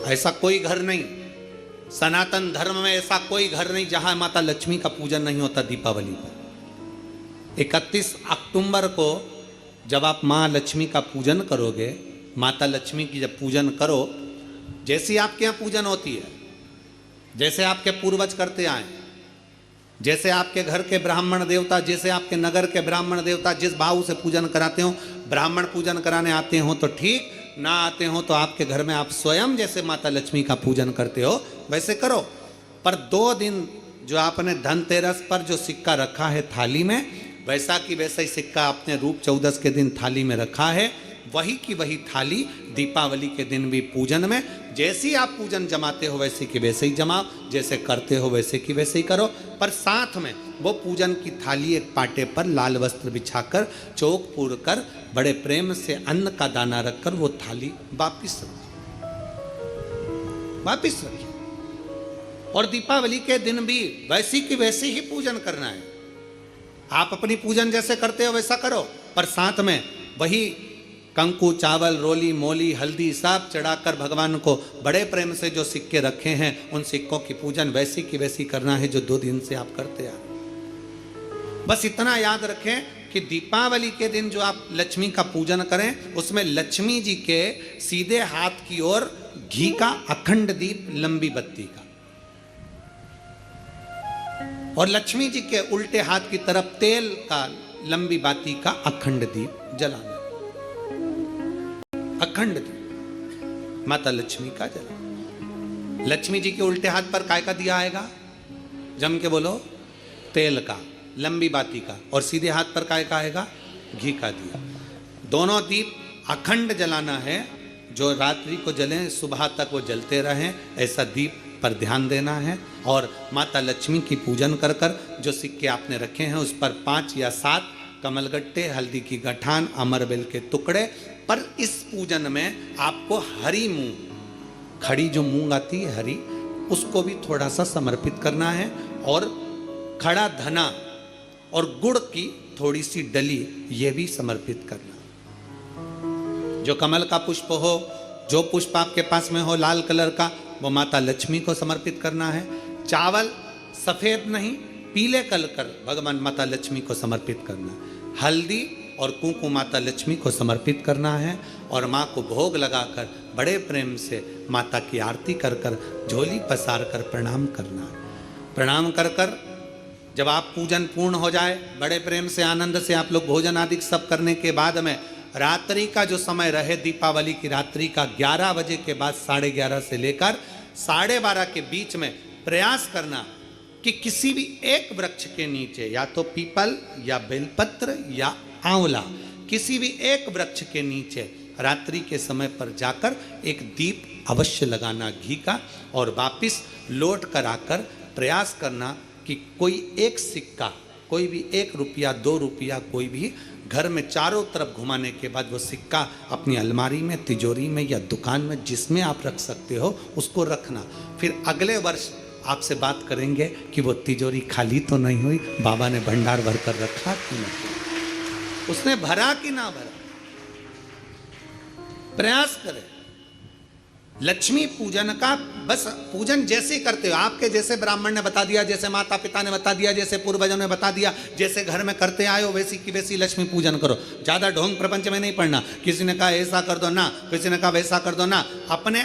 ऐसा कोई घर नहीं, सनातन धर्म में ऐसा कोई घर नहीं जहां माता लक्ष्मी का पूजन नहीं होता दीपावली पर। 31 अक्टूबर को जब आप माँ लक्ष्मी का पूजन करोगे, माता लक्ष्मी की जब पूजन करो, जैसी आपके यहाँ पूजन होती है, जैसे आपके पूर्वज करते आए, जैसे आपके घर के ब्राह्मण देवता, जैसे आपके नगर के ब्राह्मण देवता जिस भाव से पूजन कराते हो, ब्राह्मण पूजन कराने आते हो तो ठीक, ना आते हो तो आपके घर में आप स्वयं जैसे माता लक्ष्मी का पूजन करते हो वैसे करो। पर 2 दिन जो आपने धनतेरस पर जो सिक्का रखा है थाली में, वैसा की वैसा ही सिक्का आपने रूप 14 के दिन थाली में रखा है, वही की वही थाली दीपावली के दिन भी पूजन में जैसी आप पूजन जमाते हो वैसे की वैसे ही जमाओ, जैसे करते हो वैसे की वैसे ही करो। पर साथ में वो पूजन की थाली एक पाटे पर लाल वस्त्र बिछाकर, चौक पूर कर, बड़े प्रेम से अन्न का दाना रखकर वो थाली वापिस रखिए। और दीपावली के दिन भी वैसी की वैसी ही पूजन करना है। आप अपनी पूजन जैसे करते हो वैसा करो, पर साथ में वही कंकु, चावल, रोली, मोली, हल्दी सब चढ़ाकर भगवान को बड़े प्रेम से जो सिक्के रखे हैं उन सिक्कों की पूजन वैसी की वैसी करना है जो 2 दिन से आप करते आ। बस इतना याद रखें कि दीपावली के दिन जो आप लक्ष्मी का पूजन करें उसमें लक्ष्मी जी के सीधे हाथ की ओर घी का अखंड दीप, लंबी बत्ती का, और लक्ष्मी जी के उल्टे हाथ की तरफ तेल का लंबी बाती का अखंड दीप जलाना, अखंड दीप माता लक्ष्मी का जला। लक्ष्मी जी के उल्टे हाथ पर काय का दिया आएगा? जम के बोलो, तेल का, लंबी बाती का, और सीधे हाथ पर काय का आएगा? घी का दिया। दोनों दीप अखंड जलाना है, जो रात्रि को जलें सुबह तक वो जलते रहें, ऐसा दीप पर ध्यान देना है। और माता लक्ष्मी की पूजन कर कर जो सिक्के आपने रखे हैं उस पर 5 या 7 कमलगट्टे, हल्दी की गठान, अमरबेल के टुकड़े। पर इस पूजन में आपको हरी मूंग, खड़ी जो मूंग आती है हरी, उसको भी थोड़ा सा समर्पित करना है, और खड़ा धना और गुड़ की थोड़ी सी डली ये भी समर्पित करना। जो कमल का पुष्प हो, जो पुष्प आपके पास में हो लाल कलर का, वो माता लक्ष्मी को समर्पित करना है। चावल सफेद नहीं, पीले कलर कर भगवान माता लक्ष्मी को समर्पित करना है। हल्दी और कुंकु माता लक्ष्मी को समर्पित करना है, और माँ को भोग लगाकर बड़े प्रेम से माता की आरती कर कर, झोली पसार कर प्रणाम करना है। प्रणाम कर कर जब आप पूजन पूर्ण हो जाए, बड़े प्रेम से आनंद से आप लोग भोजन आदि सब करने के बाद में रात्रि का जो समय रहे, दीपावली की रात्रि का 11 बजे के बाद 11:30 से लेकर 12:30 के बीच में प्रयास करना कि किसी भी एक वृक्ष के नीचे, या तो पीपल या बेलपत्र या आंवला, किसी भी एक वृक्ष के नीचे रात्रि के समय पर जाकर एक दीप अवश्य लगाना घी का, और वापिस लौट कर आकर प्रयास करना कि कोई एक सिक्का, कोई भी 1 रुपया 2 रुपया, कोई भी घर में चारों तरफ घुमाने के बाद वो सिक्का अपनी अलमारी में, तिजोरी में या दुकान में जिसमें आप रख सकते हो उसको रखना। फिर अगले वर्ष आपसे बात करेंगे कि वो तिजोरी खाली तो नहीं हुई, बाबा ने भंडार भर कर रखा कि नहीं, उसने भरा कि ना भरा। प्रयास करें लक्ष्मी पूजन का, बस पूजन जैसे करते हो, आपके जैसे ब्राह्मण ने बता दिया, जैसे माता पिता ने बता दिया, जैसे पूर्वजों ने बता दिया, जैसे घर में करते आए हो वैसी की वैसी लक्ष्मी पूजन करो। ज़्यादा ढोंग प्रपंच में नहीं पड़ना, किसी ने कहा ऐसा कर दो ना, किसी ने कहा वैसा कर दो ना, अपने